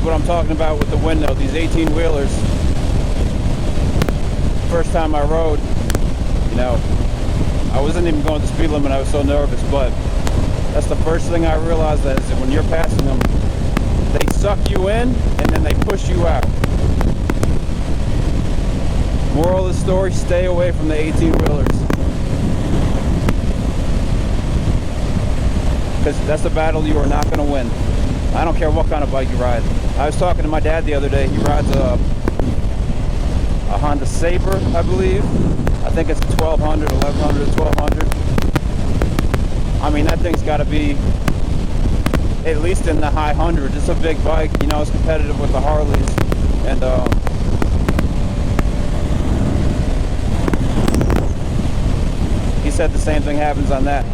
what I'm talking about with the window. These 18-wheelers, first time I rode, you know, I wasn't even going the speed limit. I was so nervous, but that's the first thing I realized, that is that when you're passing them, they suck you in and then they push you out. Moral of the story, stay away from the 18-wheelers. Because that's a battle you are not going to win. I don't care what kind of bike you ride. I was talking to my dad the other day. He rides a Honda Sabre, I believe. I think it's a 1200, 1100, 1200. I mean, that thing's got to be at least in the high hundreds. It's a big bike, you know, it's competitive with the Harleys. And he said the same thing happens on that.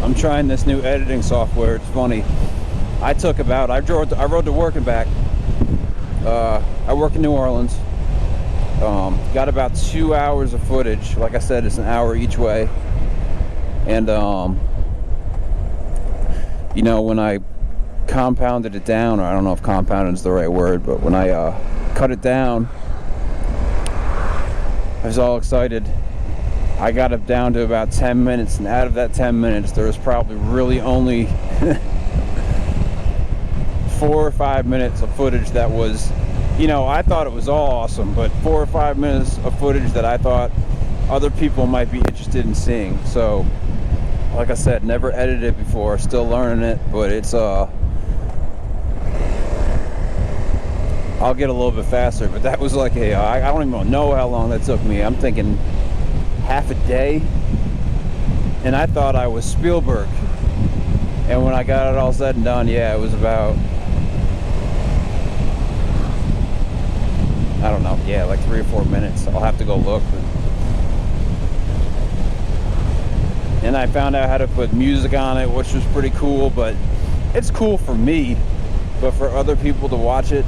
I'm trying this new editing software. It's funny. I rode to work and back. I work in New Orleans. Got about 2 hours of footage. Like I said, it's an hour each way. And you know, when I compounded it down, or I don't know if compounded is the right word, but when I cut it down, I was all excited. I got it down to about 10 minutes, and out of that 10 minutes, there was probably really only 4 or 5 minutes of footage that was, you know, I thought it was all awesome, but 4 or 5 minutes of footage that I thought other people might be interested in seeing. So, like I said, never edited it before, still learning it, but it's, I'll get a little bit faster, but that was like I don't even know how long that took me. I'm thinking half a day, and I thought I was Spielberg. And when I got it all said and done, yeah, it was about, I don't know, yeah, like 3 or 4 minutes. I'll have to go look. And I found out how to put music on it, which was pretty cool. But it's cool for me, but for other people to watch it,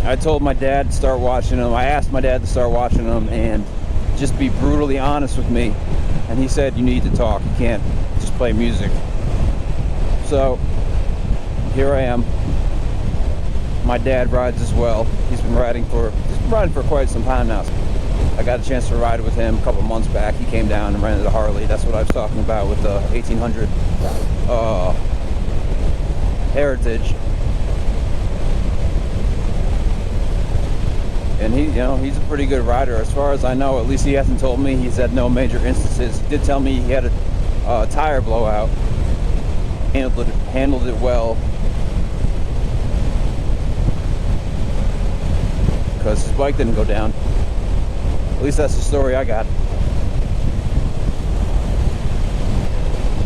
I told my dad to start watching them. I asked my dad to start watching them and just be brutally honest with me. And he said, you need to talk. You can't just play music. So here I am. My dad rides as well. He's been riding for quite some time now. I got a chance to ride with him a couple months back. He came down and rented a Harley. That's what I was talking about with the 1800 Heritage. And he, you know, he's a pretty good rider. As far as I know, at least he hasn't told me he's had no major instances. He did tell me he had a tire blowout. Handled it well. Because his bike didn't go down. At least that's the story I got.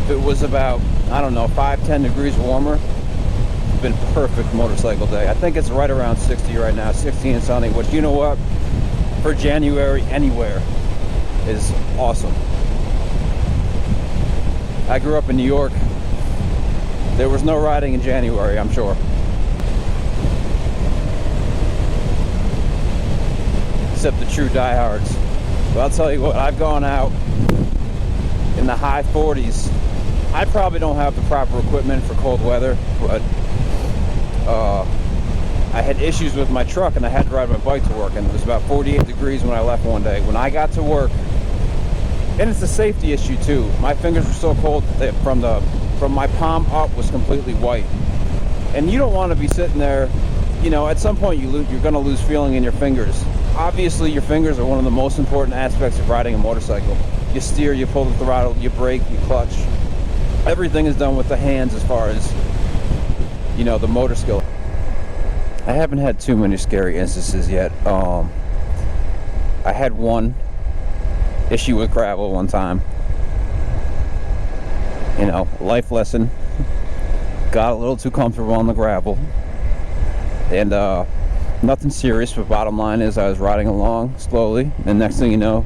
If it was about, I don't know, 5-10 degrees warmer, been perfect motorcycle day. I think it's right around 60 right now, 60 and sunny, which, you know what, for January anywhere is awesome. I grew up in New York. There was no riding in January, I'm sure. Except the true diehards. But I'll tell you what, I've gone out in the high 40s. I probably don't have the proper equipment for cold weather, but I had issues with my truck and I had to ride my bike to work, and it was about 48 degrees when I left one day. When I got to work, and it's a safety issue too, my fingers were so cold that they, from my palm up was completely white. And you don't want to be sitting there, you know, at some point you're going to lose feeling in your fingers. Obviously your fingers are one of the most important aspects of riding a motorcycle. You steer, you pull the throttle, you brake, you clutch. Everything is done with the hands as far as, you know, the motor skill. I haven't had too many scary instances yet. I had one issue with gravel one time. You know, life lesson. Got a little too comfortable on the gravel. And nothing serious, but bottom line is I was riding along slowly, and next thing you know,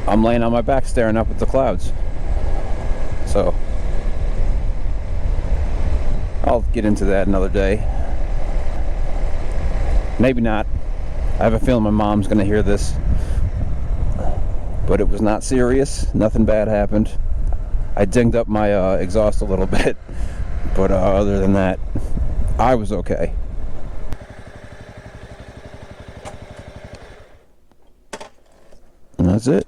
I'm laying on my back staring up at the clouds. So I'll get into that another day. Maybe not. I have a feeling my mom's going to hear this. But it was not serious. Nothing bad happened. I dinged up my exhaust a little bit. But other than that, I was okay. And that's it.